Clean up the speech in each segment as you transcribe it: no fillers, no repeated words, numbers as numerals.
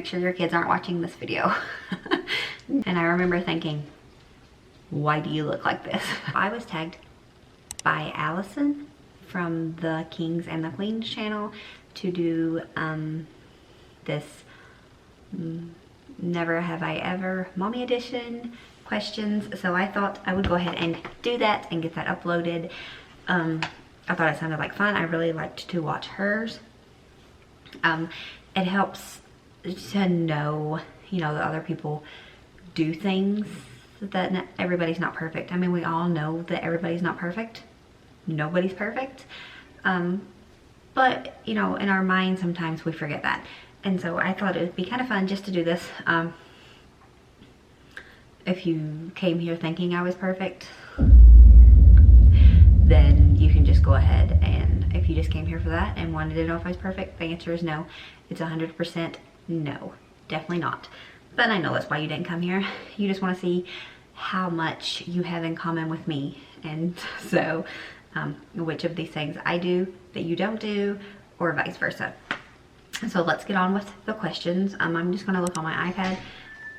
make sure your kids aren't watching this video. And I remember thinking, why do you look like this? I was tagged by Allyson from the Kings and the Queens channel to do this Never Have I Ever Mommy Edition questions. So I thought I would go ahead and do that and get that uploaded. I thought it sounded like fun. I really liked to watch hers. It helps to know, you know, that other people do things, that everybody's not perfect. I mean, we all know that everybody's not perfect. Nobody's perfect. But, you know, in our minds, sometimes we forget that. And so I thought it would be kind of fun just to do this. If you came here thinking I was perfect, then you can just go ahead, and if you just came here for that and wanted to know if I was perfect, the answer is no. It's 100% no. Definitely not. But I know that's why you didn't come here. You just want to see how much you have in common with me. And so, which of these things I do that you don't do, or vice versa. So let's get on with the questions. I'm just going to look on my iPad.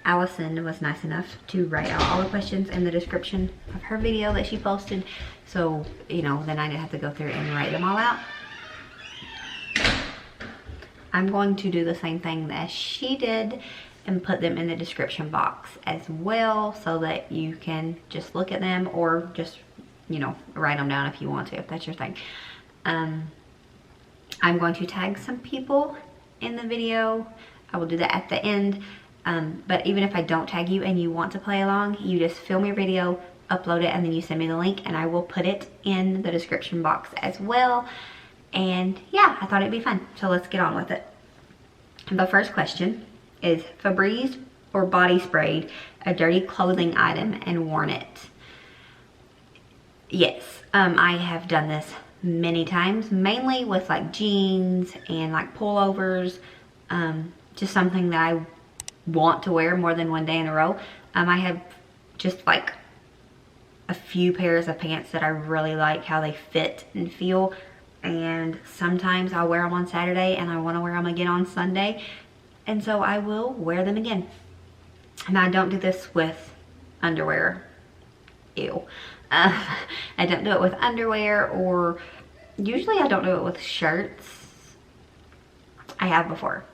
Allyson was nice enough to write out all the questions in the description of her video that she posted. So, you know, then I didn't have to go through and write them all out. I'm going to do the same thing as she did and put them in the description box as well, so that you can just look at them, or just, you know, write them down if you want to, if that's your thing. I'm going to tag some people in the video. I will do that at the end. But even if I don't tag you and you want to play along, you just film your video, upload it, and then you send me the link, and I will put it in the description box as well. And yeah, I thought it'd be fun. So let's get on with it. The first question is, Febreezed or body sprayed a dirty clothing item and worn it? Yes, I have done this many times, mainly with like jeans and like pullovers, just something that I want to wear more than one day in a row. I have just like a few pairs of pants that I really like how they fit and feel, and sometimes I'll wear them on Saturday and I want to wear them again on Sunday, and so I will wear them again. And I don't do this with underwear. Ew. I don't do it with underwear, or usually I don't do it with shirts. I have before.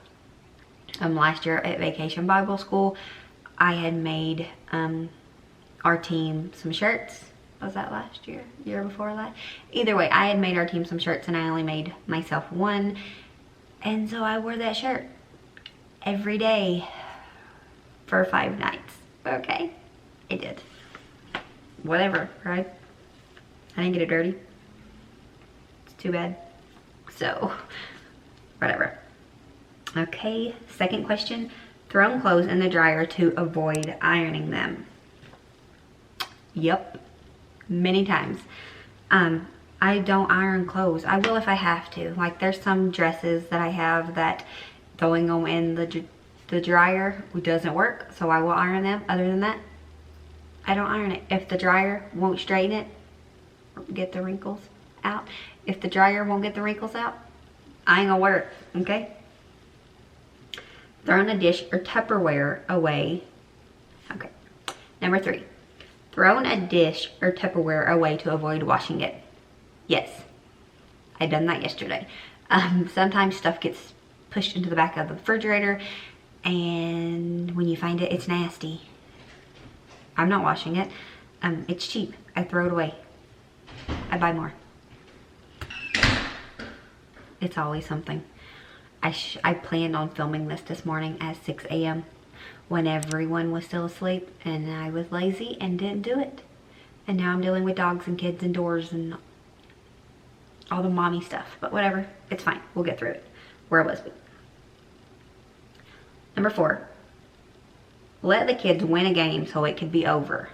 Last year at Vacation Bible School, I had made our team some shirts. Was that last year? Year before that? Either way, I had made our team some shirts, and I only made myself one. And so I wore that shirt every day for 5 nights. Okay? I did. Whatever, right? I didn't get it dirty. It's too bad. So, whatever. Okay, second question. Thrown clothes in the dryer to avoid ironing them. Yep, many times. I don't iron clothes. I will if I have to. Like, there's some dresses that I have that throwing them in the dryer doesn't work, so I will iron them. Other than that, I don't iron it. If the dryer won't straighten it, get the wrinkles out. If the dryer won't get the wrinkles out, I ain't gonna wear it, okay? Thrown a dish or Tupperware away. Okay. Number 3. Thrown a dish or Tupperware away to avoid washing it. Yes. I done that yesterday. Sometimes stuff gets pushed into the back of the refrigerator, and when you find it, it's nasty. I'm not washing it. It's cheap. I throw it away. I buy more. It's always something. I planned on filming this morning at 6 a.m. when everyone was still asleep, and I was lazy and didn't do it. And now I'm dealing with dogs and kids and doors and all the mommy stuff. But whatever, it's fine. We'll get through it. Where was we? Number 4. Let the kids win a game so it could be over.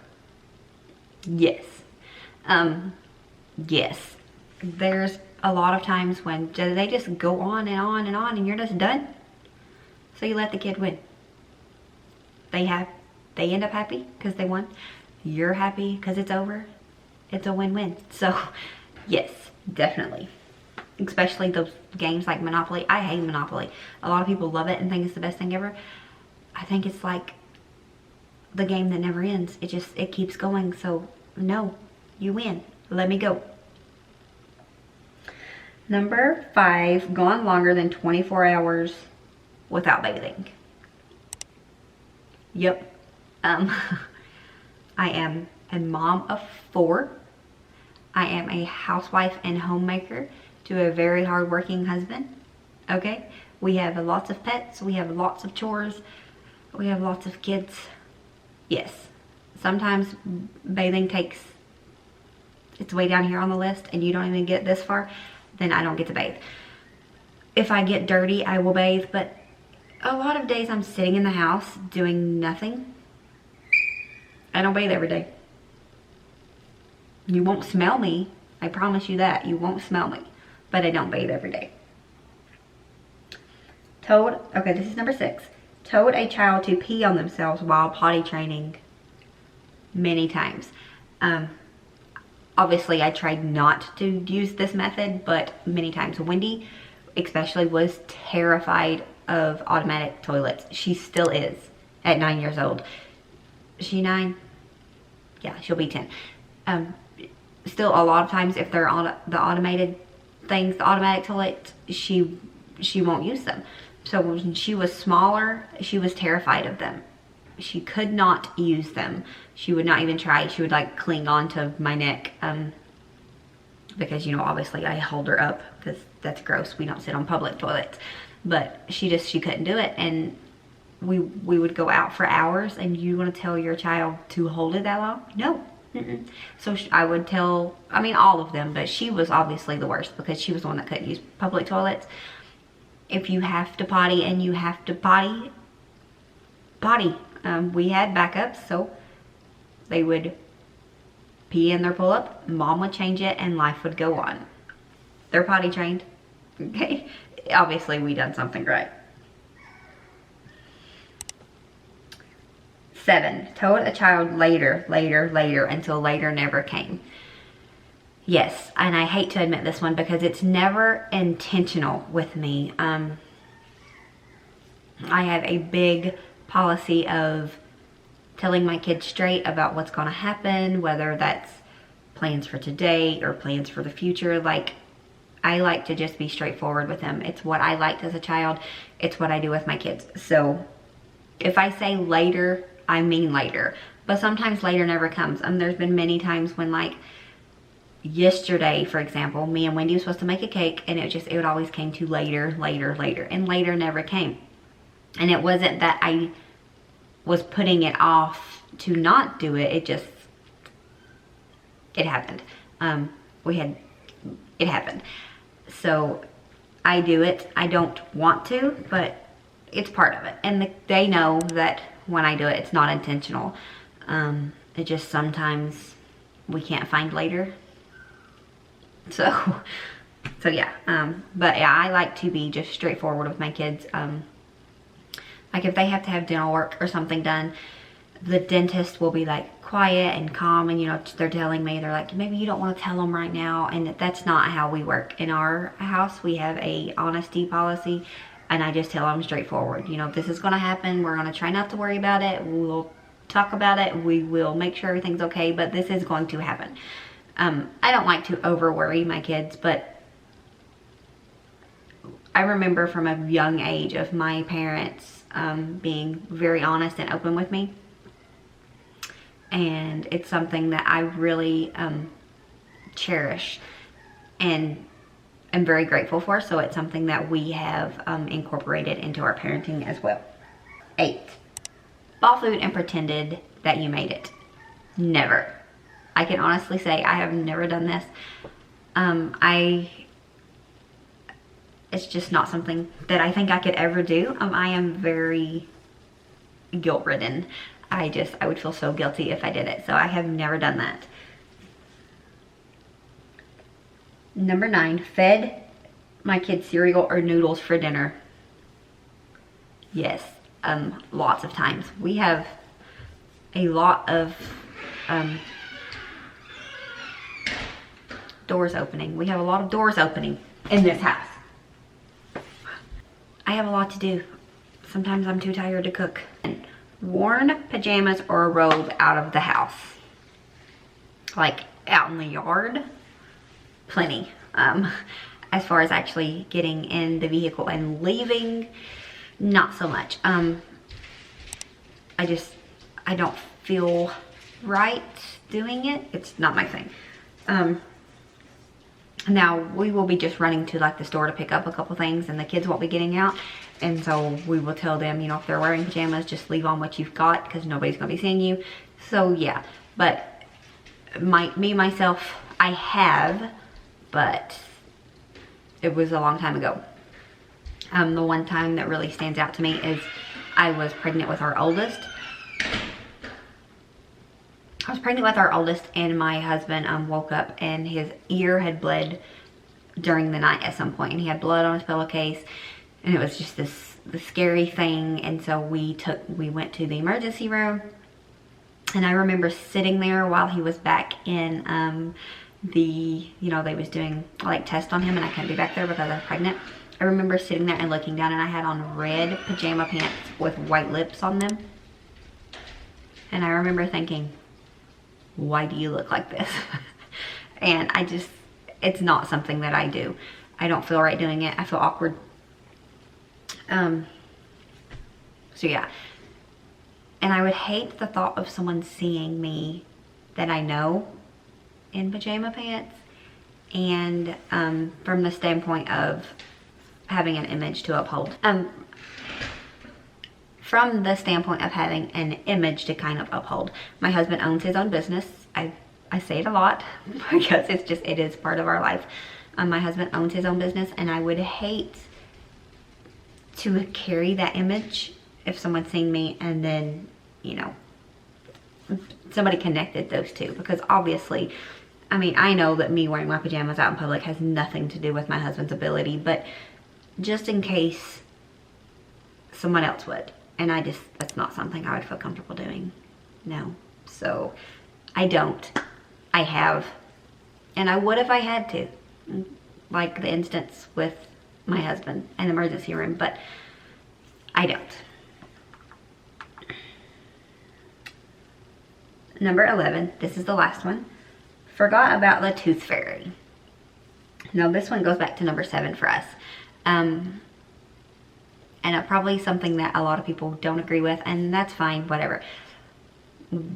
Yes. Yes. There's a lot of times when they just go on and on and on, and you're just done. So you let the kid win. They end up happy because they won. You're happy because it's over. It's a win-win. So yes, definitely. especially those games like Monopoly. I hate Monopoly. A lot of people love it and think it's the best thing ever. I think it's like the game that never ends. It keeps going. So no, you win. Let me go. Number 5, gone longer than 24 hours without bathing. Yep. I am a mom of 4. I am a housewife and homemaker to a very hardworking husband. Okay? We have lots of pets. We have lots of chores. We have lots of kids. Yes. Sometimes bathing takes, it's way down here on the list and you don't even get this far, then I don't get to bathe. If I get dirty, I will bathe, but a lot of days I'm sitting in the house doing nothing. I don't bathe every day. You won't smell me. I promise you that. You won't smell me. But I don't bathe every day. Okay, this is number 6. Told a child to pee on themselves while potty training many times. Obviously, I tried not to use this method, but many times. Wendy especially was terrified of automatic toilets. She still is at 9 years old. Is she 9? Yeah, she'll be 10. Still, a lot of times if they're on the automated things, the automatic toilets, she won't use them. So when she was smaller, she was terrified of them. She could not use them. She would not even try. She would like cling on to my neck because, you know, obviously I hold her up because that's gross. We don't sit on public toilets. But she couldn't do it. And we would go out for hours, and you want to tell your child to hold it that long? No. So I would tell, I mean, all of them, but she was obviously the worst because she was the one that couldn't use public toilets. If you have to potty and you have to potty. We had backups, so they would pee in their pull-up, mom would change it, and life would go on. They're potty trained. Okay? Obviously, we done something right. 7, told a child later until later never came. Yes, and I hate to admit this one because it's never intentional with me. I have a big policy of telling my kids straight about what's going to happen, whether that's plans for today or plans for the future. Like, I like to just be straightforward with them. It's what I liked as a child. It's what I do with my kids. So if I say later, I mean later. But sometimes later never comes. There's been many times when, like, yesterday, for example, me and Wendy were supposed to make a cake, and it would always came to later, and later never came. And it wasn't that I was putting it off to not do it. It happened. It happened. So I do it. I don't want to, but it's part of it. And they know that when I do it, it's not intentional. It just sometimes we can't find later. So yeah. But yeah, I like to be just straightforward with my kids. Like if they have to have dental work or something done, the dentist will be like quiet and calm, and, you know, they're telling me, they're like, maybe you don't want to tell them right now. And that's not how we work in our house. We have a honesty policy, and I just tell them straightforward, you know, this is going to happen. We're going to try not to worry about it. We'll talk about it. We will make sure everything's okay, but this is going to happen. I don't like to over worry my kids, but I remember from a young age of my parents being very honest and open with me. And it's something that I really cherish and am very grateful for. So it's something that we have incorporated into our parenting as well. 8, bought food and pretended that you made it. Never. I can honestly say I have never done this. It's just not something that I think I could ever do. I am very guilt-ridden. I would feel so guilty if I did it. So I have never done that. Number 9, fed my kids cereal or noodles for dinner. Yes, lots of times. We have a lot of doors opening. We have a lot of doors opening. in this house. I have a lot to do. Sometimes I'm too tired to cook. Worn pajamas or a robe out of the house. Like out in the yard, plenty. As far as actually getting in the vehicle and leaving, not so much. I don't feel right doing it. It's not my thing. Now we will be just running to like the store to pick up a couple things, and the kids won't be getting out, and so we will tell them, you know, if they're wearing pajamas, just leave on what you've got because nobody's gonna be seeing you. So yeah, but myself, I have, but it was a long time ago. The one time that really stands out to me is I was pregnant with our oldest. And my husband woke up and his ear had bled during the night at some point, and he had blood on his pillowcase, and it was just the scary thing. And so we went to the emergency room, and I remember sitting there while he was back in they was doing like tests on him, and I couldn't be back there because I was pregnant. I remember sitting there and looking down, and I had on red pajama pants with white lips on them, and I remember thinking, why do you look like this? And it's not something that I do. I don't feel right doing it. I feel awkward. So yeah. And I would hate the thought of someone seeing me that I know in pajama pants. And from the standpoint of having an image to uphold. From the standpoint of having an image to kind of uphold. My husband owns his own business. I say it a lot because it is part of our life. My husband owns his own business, and I would hate to carry that image if someone's seeing me and then, you know, somebody connected those two. Because obviously, I mean, I know that me wearing my pajamas out in public has nothing to do with my husband's ability, but just in case someone else would. And that's not something I would feel comfortable doing. No. So I don't. I have. And I would if I had to. Like the instance with my husband in the emergency room, but I don't. Number 11, this is the last one. Forgot about the tooth fairy. Now this one goes back to number 7 for us. And probably something that a lot of people don't agree with, and that's fine, whatever.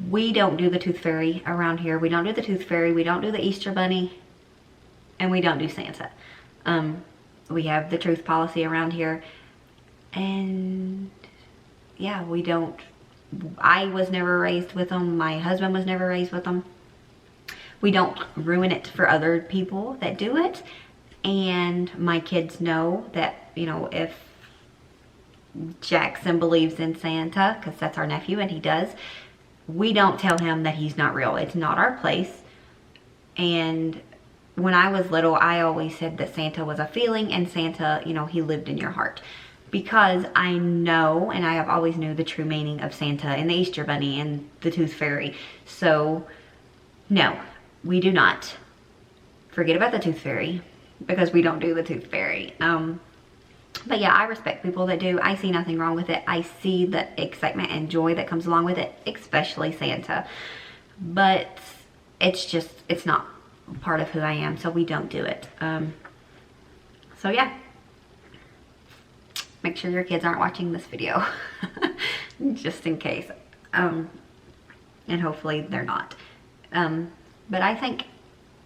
We don't do the tooth fairy around here. We don't do the tooth fairy. We don't do the Easter bunny, and we don't do Santa. We have the truth policy around here, and yeah, we don't. I was never raised with them. My husband was never raised with them. We don't ruin it for other people that do it, and my kids know that, you know, if Jackson believes in Santa, because that's our nephew and he does, we don't tell him that he's not real. It's not our place. And when I was little, I always said that Santa was a feeling, and Santa, you know, he lived in your heart. Because I know, and I have always knew the true meaning of Santa and the Easter bunny and the tooth fairy. So no, we do not. Forget about the tooth fairy, because we don't do the tooth fairy. But yeah, I respect people that do. I see nothing wrong with it. I see the excitement and joy that comes along with it, especially Santa. But it's not part of who I am, so we don't do it. So yeah. Make sure your kids aren't watching this video, just in case. And hopefully they're not. But I think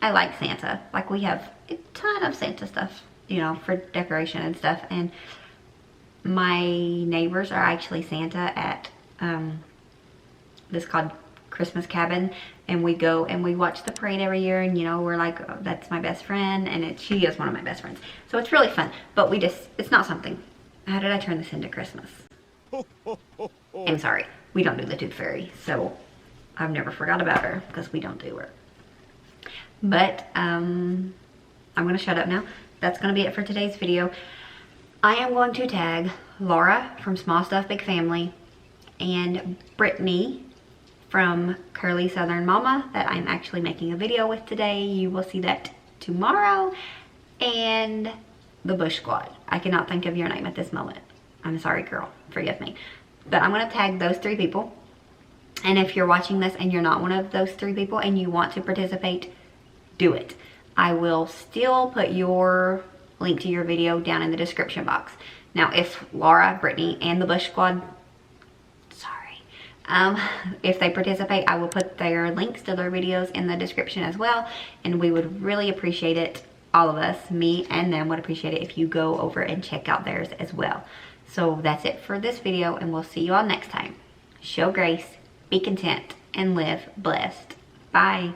I like Santa. Like, we have a ton of Santa stuff, you know, for decoration and stuff. And my neighbors are actually Santa at this called Christmas Cabin, and we go and we watch the parade every year, and you know, we're like, oh, that's my best friend, and she is one of my best friends, so it's really fun. But it's not something. How did I turn this into Christmas? I'm sorry, we don't do the tooth fairy, so I've never forgot about her because we don't do her. But I'm gonna shut up now. That's gonna be it for today's video. I am going to tag Laura from Small Stuff Big Family and Brittany from Curly Southern Mama that I'm actually making a video with today. You will see that tomorrow. and the Bush Squad. I cannot think of your name at this moment. I'm sorry, girl. Forgive me. But I'm going to tag those 3 people. And if you're watching this and you're not one of those 3 people and you want to participate, do it. I will still put your link to your video down in the description box. Now, if Laura, Brittany, and the Bush Squad, if they participate, I will put their links to their videos in the description as well. And we would really appreciate it. All of us, me and them, would appreciate it if you go over and check out theirs as well. So that's it for this video, and we'll see you all next time. Show grace, be content, and live blessed. Bye.